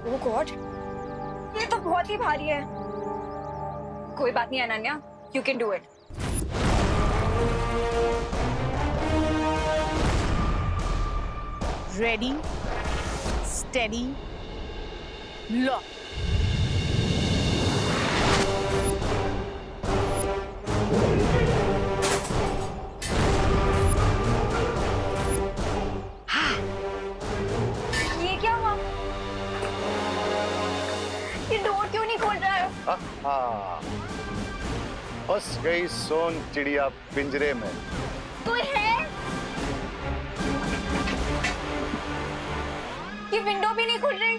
ओह God, ये तो बहुत ही भारी है। कोई बात नहीं Ananya, you can do it. Ready, steady, lock. ये क्या हुआ? ये डोर क्यों नहीं खोल रहा है? फंस गई सोन चिड़िया पिंजरे में। कोई है? ये विंडो भी नहीं खुल रही।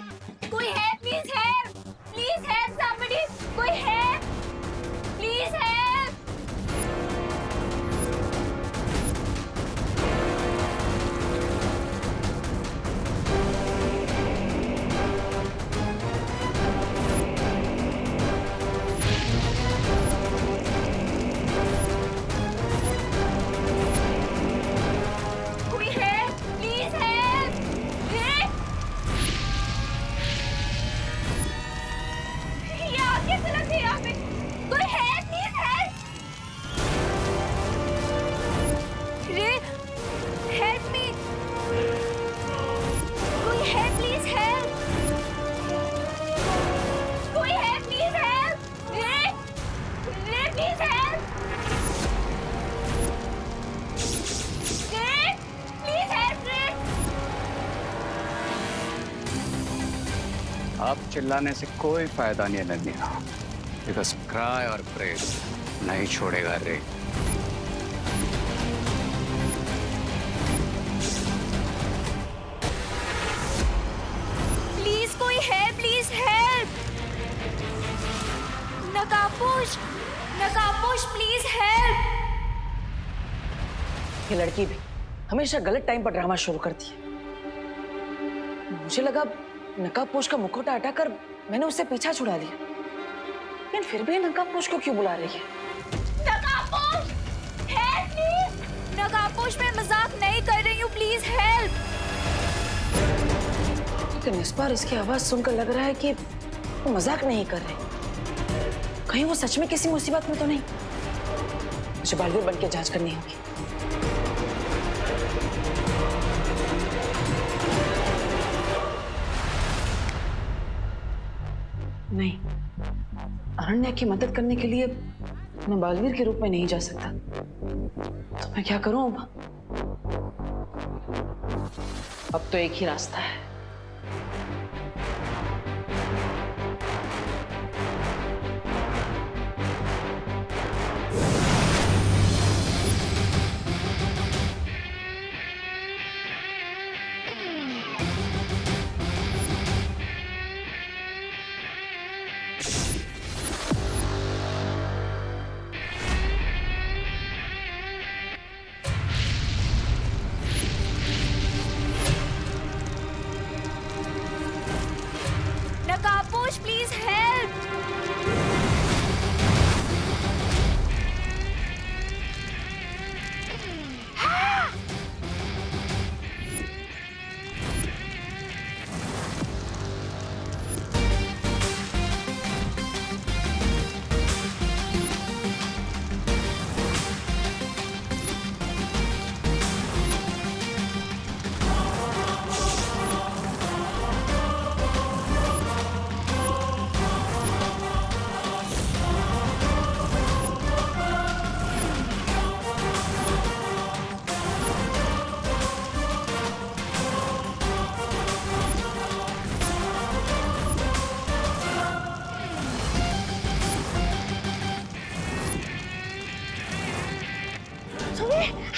कोई है? Please help, please help somebody. कोई है? Please help. कोई है? Please help. ये आग कैसे लग गई यहाँ पे? कोई है? Please help. रे, हेल्प मी। कोई है? Please help. कोई है? Please help. रे, रे प्लीज हेल्प। रे, प्लीज हेल्प रे। अब चिल्लाने से कोई फायदा नहीं है नन्या, बिकॉज क्राई और प्रे नहीं छोड़ेगा रे। प्लीज कोई है? Please help. नकाबपोश, नकाबपोश प्लीज हेल्प। ये लड़की भी हमेशा गलत टाइम पर ड्रामा शुरू करती है। मुझे लगा नकाबपोश का मुखौटा हटाकर मैंने उससे पीछा छुड़ा लिया, लेकिन फिर भी नकाबपोश को क्यों बुला रही है? नकाबपोश, हेल्प प्लीज। नकाबपोश मैं मजाक नहीं कर रही हूँ, प्लीज हेल्प। लेकिन इस बार इसकी आवाज सुनकर लग रहा है कि वो मजाक नहीं कर रहे। कहीं वो सच में किसी मुसीबत में तो नहीं? मुझे बालवीर बन के जांच करनी होगी। नहीं, अरण्या की मदद करने के लिए मैं बालवीर के रूप में नहीं जा सकता। तो मैं क्या करूं अब? अब तो एक ही रास्ता है। नकाबपोश प्लीज हेल्प।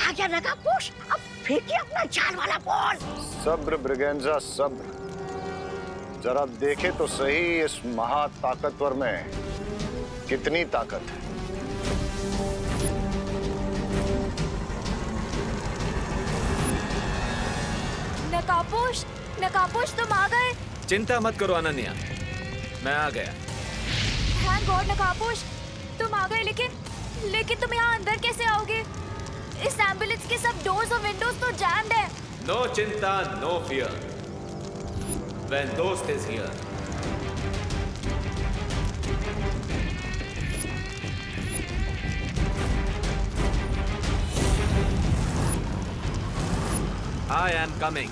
आ गया नकाबपोश, अब फेंकिए अपना जाल वाला बॉल। सब्र ब्रिगेंजा सब्र, जरा देखे तो सही इस महाताकतवर में कितनी ताकत है। नकाबपोश, नकाबपोश तुम आ गए। चिंता मत करो अनन्या, मैं आ गया। थैंक गॉड नकाबपोश, तुम आ गए। लेकिन तुम यहाँ अंदर कैसे आओगे? इस एम्बुलेंस के सब डोर्स और विंडोज तो जैम्ड है। नो चिंता, नो फियर। When दोस्त is here. I am coming.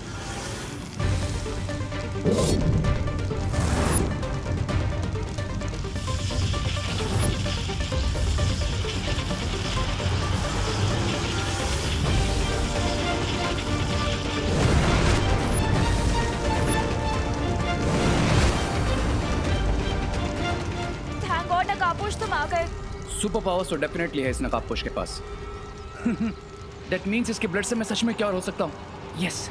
Thank God नकाबपोश तुम आ गए। सुपर पावर्स तो डेफिनेटली है इस नकाबपोश के पास। दैट मीन्स इसके ब्लड से मैं सच में क्या हो सकता हूँ। यस।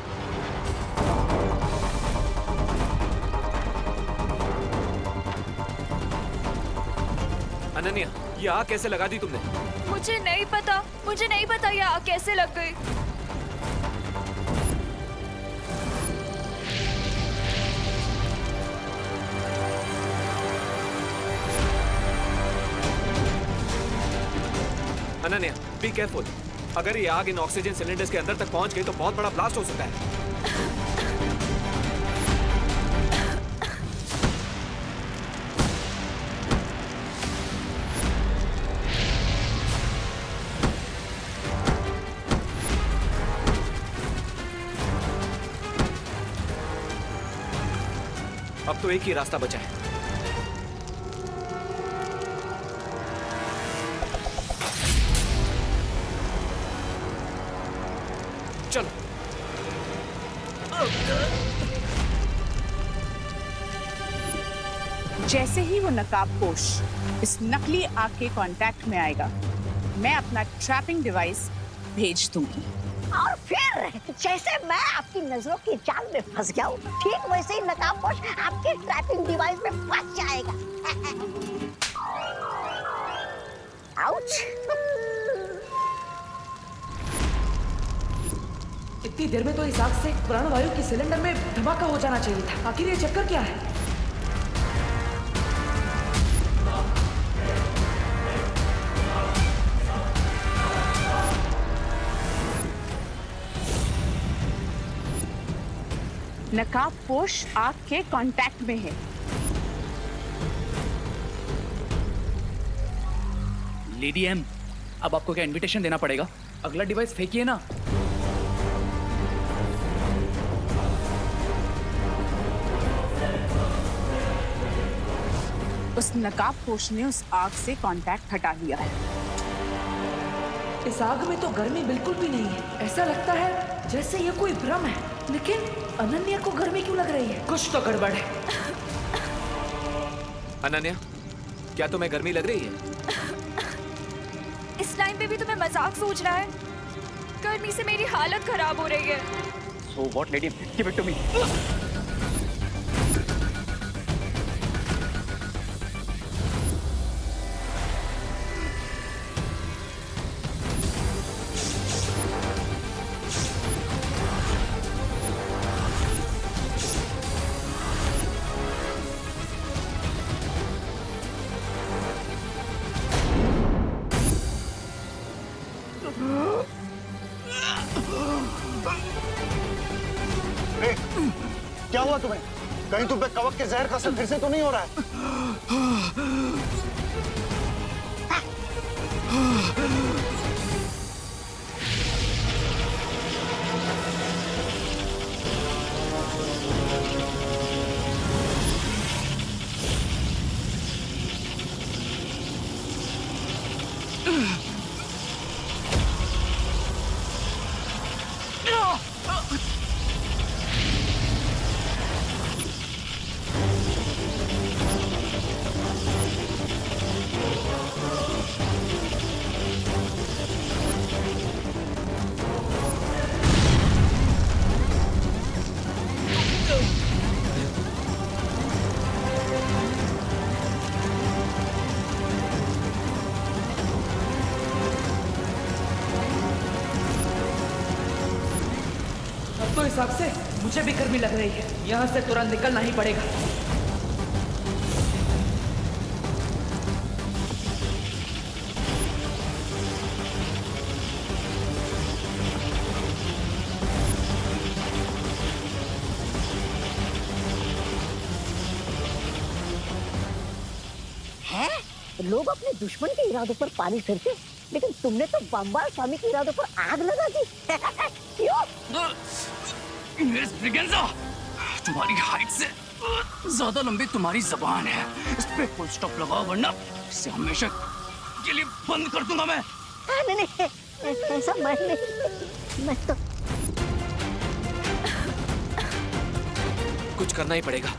अनन्या, ये आग कैसे लगा दी तुमने? मुझे नहीं पता ये आग कैसे लग गई। Ananya, be careful. अगर ये आग इन ऑक्सीजन सिलेंडर्स के अंदर तक पहुंच गई तो बहुत बड़ा ब्लास्ट हो सकता है। अब तो एक ही रास्ता बचा है। चलो। जैसे ही वो नकाबपोश इस नकली आग के कांटेक्ट में आएगा, मैं अपना ट्रैपिंग डिवाइस भेज दूंगी। और फिर जैसे मैं आपकी नजरों की जाल में फंस गया हूँ, ठीक वैसे ही नकाबपोश आपके ट्रैपिंग डिवाइस में फंस जाएगा। आउच। इतनी देर में तो इस आग से प्राणवायु के सिलेंडर में धमाका हो जाना चाहिए था। आखिर ये चक्कर क्या है? नकाबपोश आग के कांटेक्ट में है। लेडी एम, अब आपको क्या इनविटेशन देना पड़ेगा? अगला डिवाइस फेंकिए ना। उस नकाबपोश ने उस आग से कांटेक्ट हटा लिया है। इस आग में तो गर्मी बिल्कुल भी नहीं है। ऐसा लगता है जैसे ये कोई भ्रम है। लेकिन अनन्या को गर्मी क्यों लग रही है? कुछ तो गड़बड़ है। अनन्या, क्या तुम्हें गर्मी लग रही है? इस टाइम पे भी तुम्हें मजाक सूझ रहा है? गर्मी से मेरी हालत खराब हो रही है। So what, lady? Give it to me. ए, क्या हुआ तुम्हें? कहीं तुम पे कवक के जहर का असर फिर से तो नहीं हो रहा है? हिसाब से मुझे भी गर्मी लग रही है। यहाँ से तुरंत निकलना ही पड़ेगा। लोग अपने दुश्मन के इरादों पर पानी फिरते, लेकिन तुमने तो बम्बाल स्वामी के इरादों पर आग लगा दी। क्यों? मिस ब्रिगेंजा, तुम्हारी हाइट से ज्यादा लंबी तुम्हारी जबान है। इस पे फुल स्टॉप लगाओ, वरना इसे हमेशा के लिए बंद कर दूंगा मैं। नहीं, ऐसा मैं तो कुछ करना ही पड़ेगा।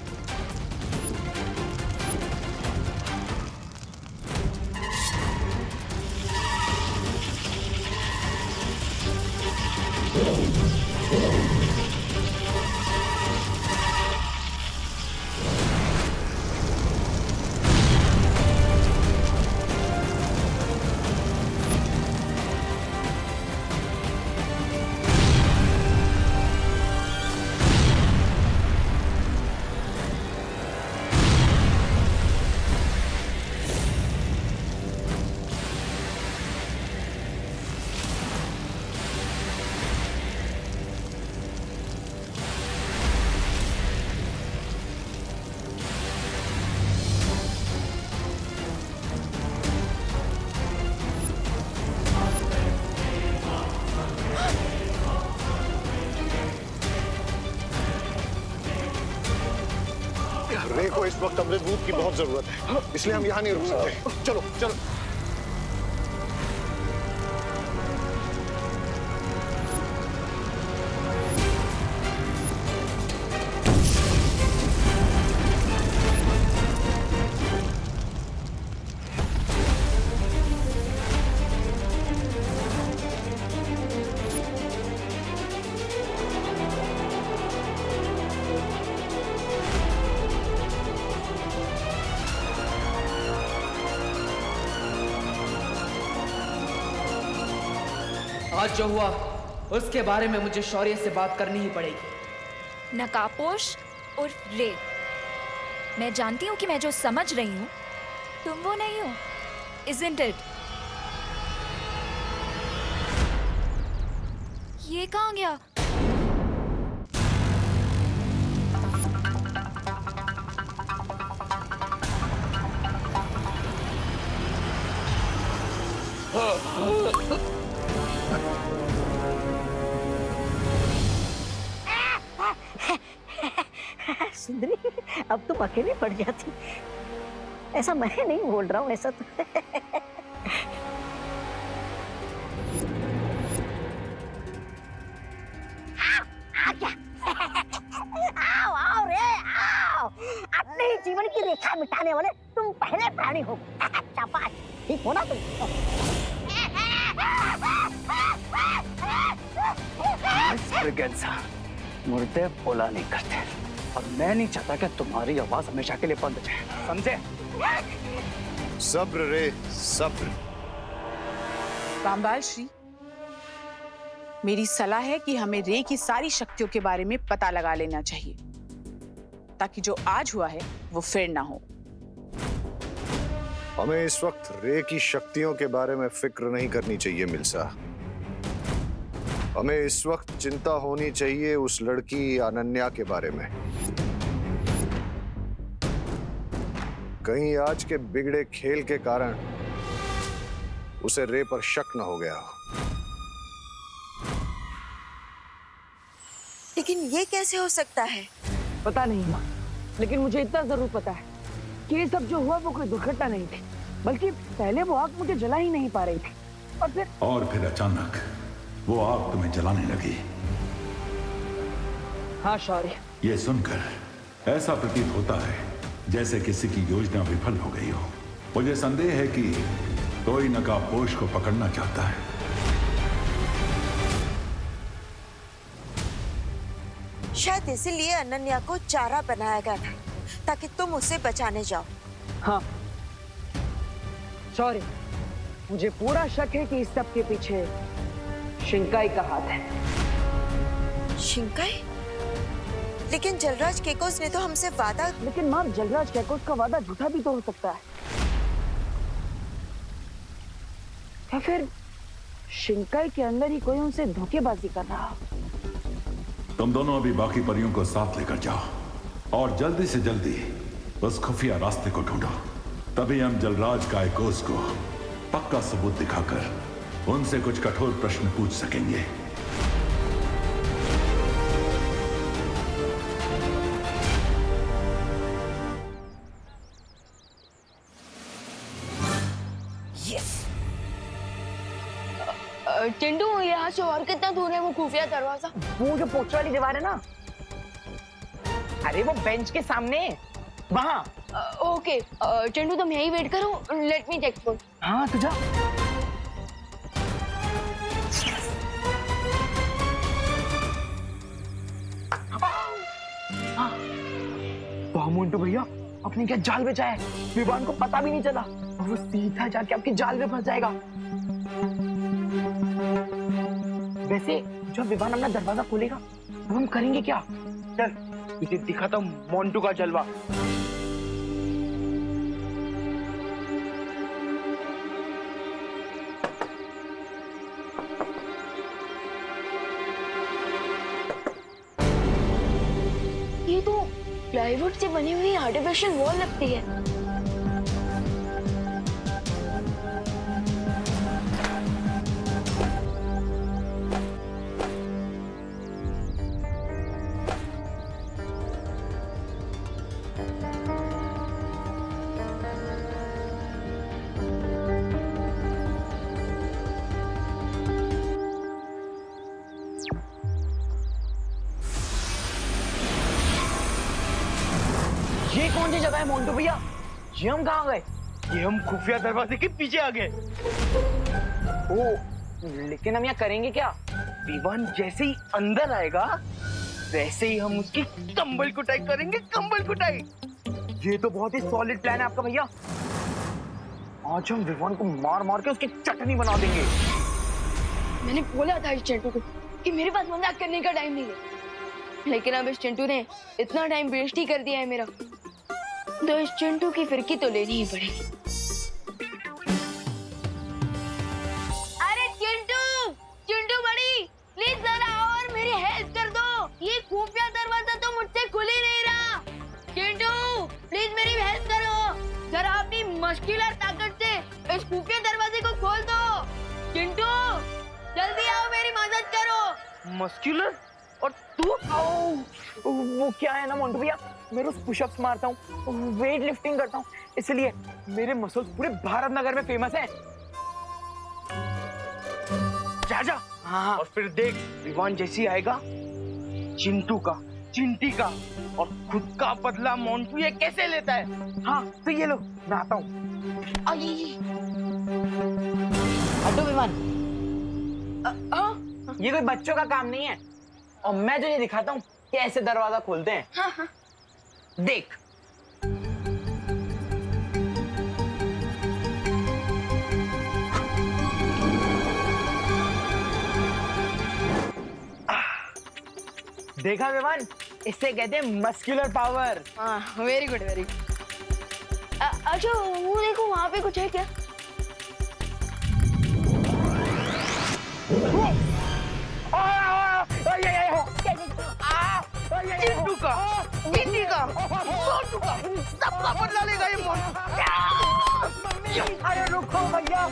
रे को इस वक्त अमृत दूध की बहुत जरूरत है, इसलिए हम यहाँ नहीं रुक सकते। चलो चलो। आज जो हुआ उसके बारे में मुझे शौर्य से बात करनी ही पड़ेगी। नकाबपोश और रे, मैं जानती हूँ कि मैं जो समझ रही हूँ तुम वो नहीं हो, isn't it? ये कहाँ गया? सुंदरी, अब तुम अकेले पड़ जाती। ऐसा मैं नहीं बोल रहा हूँ, ऐसा तो आओ आओ रे आओ। अपने ही जीवन की रेखा मिटाने वाले तुम पहले प्राणी हो। शाबाश, ठीक हो ना तुम? मुर्दे बोला नहीं करते, और मैं नहीं चाहता कि तुम्हारी आवाज हमेशा के लिए बंद हो जाए, समझे? सब्र रे, सब्र। रामबाल श्री, मेरी सलाह है कि हमें रे की सारी शक्तियों के बारे में पता लगा लेना चाहिए, ताकि जो आज हुआ है वो फिर ना हो। हमें इस वक्त रे की शक्तियों के बारे में फिक्र नहीं करनी चाहिए मिल्सा। हमें इस वक्त चिंता होनी चाहिए उस लड़की अनन्या के बारे में। कहीं आज के बिगड़े खेल के कारण उसे रे पर शक न हो गया हो। लेकिन ये कैसे हो सकता है? पता नहीं माँ, लेकिन मुझे इतना जरूर पता है कि ये सब जो हुआ वो कोई दुर्घटना नहीं थी, बल्कि पहले वो आग मुझे जला ही नहीं पा रही थी, और फिर अचानक वो आग तुम्हें जलाने लगी। हाँ शौर्य, ये सुनकर ऐसा प्रतीत होता है जैसे किसी की योजना विफल हो गई हो। मुझे संदेह है कि कोई नकाबपोश को पकड़ना चाहता है। शायद इसीलिए अनन्या को चारा बनाया गया था, ताकि तुम उसे बचाने जाओ। हाँ शौर्य, मुझे पूरा शक है कि इस सब के पीछे शिंकाई का हाथ है। शिंकाई? लेकिन जलराज केकोस ने तो हमसे वादा। लेकिन मैम जलराज कैकोस का वादा झूठा भी तो हो सकता है, या फिर शिंकाई के अंदर ही कोई उनसे धोखेबाजी कर रहा हो। तुम दोनों अभी बाकी परियों को साथ लेकर जाओ और जल्दी से जल्दी उस खुफिया रास्ते को ढूंढो। तभी हम जलराज कायकोस को पक्का सबूत दिखाकर उनसे कुछ कठोर प्रश्न पूछ सकेंगे। चिंटू, यहाँ से और कितना दूर है वो खुफिया दरवाजा? वो जो पोस्टर वाली दीवार है ना, अरे वो बेंच के सामने वहाँ। ओके चिंटू, तुम यहीं वेट करो, लेट मी चेक फॉर। हाँ तू जा। वाह मोंटू भैया, अपने क्या जाल बिछा है, विवान को पता भी नहीं चला और वो सीधा जाके आपकी जाल में फंस जाएगा। वैसे जब विवान अपना दरवाजा खोलेगा तो हम करेंगे क्या? चल तुझे दिखाता हूँ मोंटू का जलवा। ये तो प्लाईवुड से बनी हुई आर्टिफिशियल वॉल लगती है। ये कौन सी जगह है मोंटू भैया? ये हम कहाँ गए? ये हम खुफिया दरवाजे के पीछे आ गए। ओ, लेकिन हम यहाँ करेंगे क्या? विवान जैसे ही अंदर आएगा वैसे ही हम उसकी कंबल कुटाई करेंगे, कंबल कुटाई। ये तो बहुत ही सॉलिड प्लान है आपका भैया। आज हम विवान को मार मार के उसकी चटनी बना देंगे। मैंने बोला था इस चिंटू को कि मेरे पास मजाक करने का टाइम नहीं है, लेकिन अब इस चिंटू ने इतना टाइम वेस्ट ही कर दिया है मेरा, तो इस चिंटू की फिरकी तो लेनी ही पड़ेगी। अरे चिंटू, चिंटू बड़ी, प्लीज जरा आओ और मेरी हेल्प कर दो। ये खुफिया दरवाजा तो मुझसे खुल ही नहीं रहा। चिंटू प्लीज मेरी हेल्प करो, जरा अपनी मस्कुलर ताकत से इस खुफिया दरवाजे को खोल दो। चिंटू जल्दी आओ, मेरी मदद करो। मस्कुलर? और तू? वो क्या है ना मोंटू भैया, मैं रोज पुशअप्स मारता हूँ, वेट लिफ्टिंग करता हूँ, इसलिए मेरे मसल्स पूरे भारत नगर में फेमस हैं। जा जा। हाँ। और फिर देख विवान जैसी आएगा, चिंटू का, चिंटी का और खुद का बदला मोंटू ये कैसे लेता है। हाँ तो ये लो, मैं आता हूँ। हटो विवान। ये कोई बच्चों का काम नहीं है, और मैं तुझे दिखाता हूँ कैसे दरवाजा खोलते हैं। हाँ हाँ। देख। देखा विवान, इससे कहते हैं मस्कुलर पावर। हाँ वेरी गुड, वेरी गुड। अच्छा वो देखो वहाँ पे कुछ है क्या? चिंटू का, चिंटी का, मोंटू का, सबका बदला लेगा ये मोंटू। अरे रुको भैया,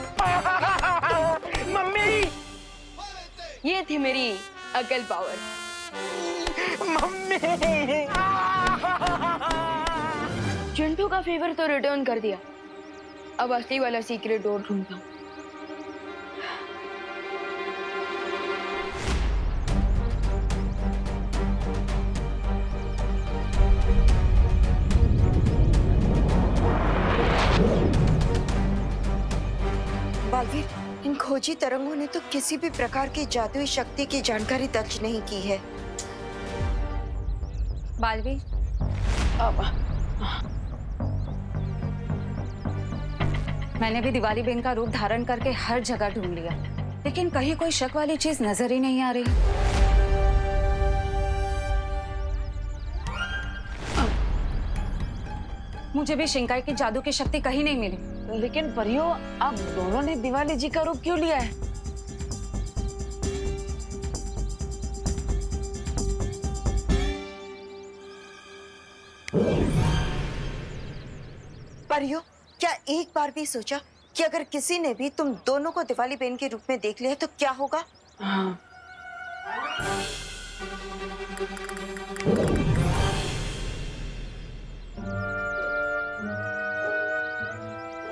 मम्मी। ये थी मेरी अकल पावर। मम्मी। चिंटू का फेवर तो रिटर्न कर दिया, अब असली वाला सीक्रेट डोर ढूंढता हूँ। बालवीर, इन खोजी तरंगों ने तो किसी भी प्रकार की जादुई शक्ति की जानकारी दर्ज नहीं की है। बालवीर, मैंने भी दिवाली बेन का रूप धारण करके हर जगह ढूंढ लिया, लेकिन कहीं कोई शक वाली चीज नजर ही नहीं आ रही। मुझे भी शिंकाई की जादू की शक्ति कहीं नहीं मिली। लेकिन परियों, आप दोनों ने दिवाली जी का रूप क्यों लिया है? परियों, क्या एक बार भी सोचा कि अगर किसी ने भी तुम दोनों को दिवाली बहन के रूप में देख लिया तो क्या होगा? हाँ।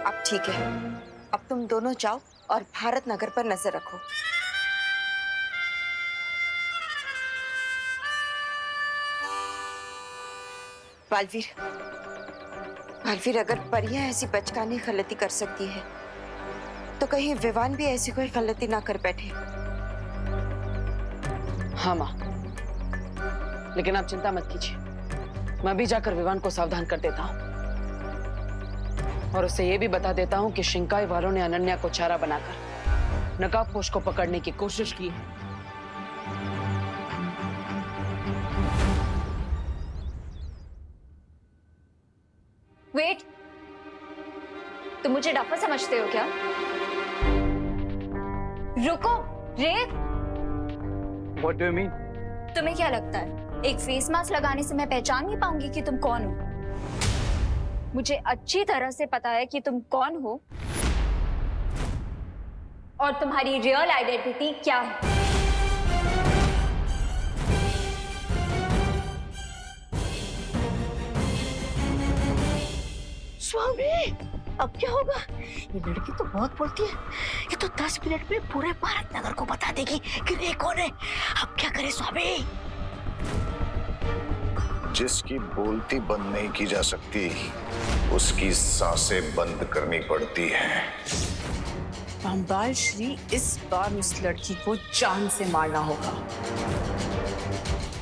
अब ठीक है, अब तुम दोनों जाओ और भारत नगर पर नजर रखो। बालवीर, बालवीर, अगर परियां ऐसी बचकानी गलती कर सकती है तो कहीं विवान भी ऐसी कोई गलती ना कर बैठे। हाँ माँ, लेकिन आप चिंता मत कीजिए, मैं भी जाकर विवान को सावधान कर देता हूँ और उसे ये भी बता देता हूँ कि शिंकाई वालों ने अनन्या को चारा बनाकर नकाबपोश को पकड़ने की कोशिश की है। वेट, तुम मुझे डफर समझते हो क्या? रुको, रे। What do you mean? तुम्हें क्या लगता है एक फेस मास्क लगाने से मैं पहचान नहीं पाऊंगी कि तुम कौन हो? मुझे अच्छी तरह से पता है कि तुम कौन हो और तुम्हारी रियल आइडेंटिटी क्या है। स्वामी, अब क्या होगा? ये लड़की तो बहुत बोलती है, ये तो 10 मिनट में पूरे भारत नगर को बता देगी कि रे कौन है। अब क्या करे स्वामी? जिसकी बोलती बंद नहीं की जा सकती, उसकी सांसें बंद करनी पड़ती हैं। रामपाल श्री, इस बार उस लड़की को जान से मारना होगा।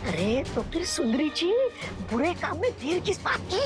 अरे तो फिर सुंदरी जी, बुरे काम में देर किस बात की?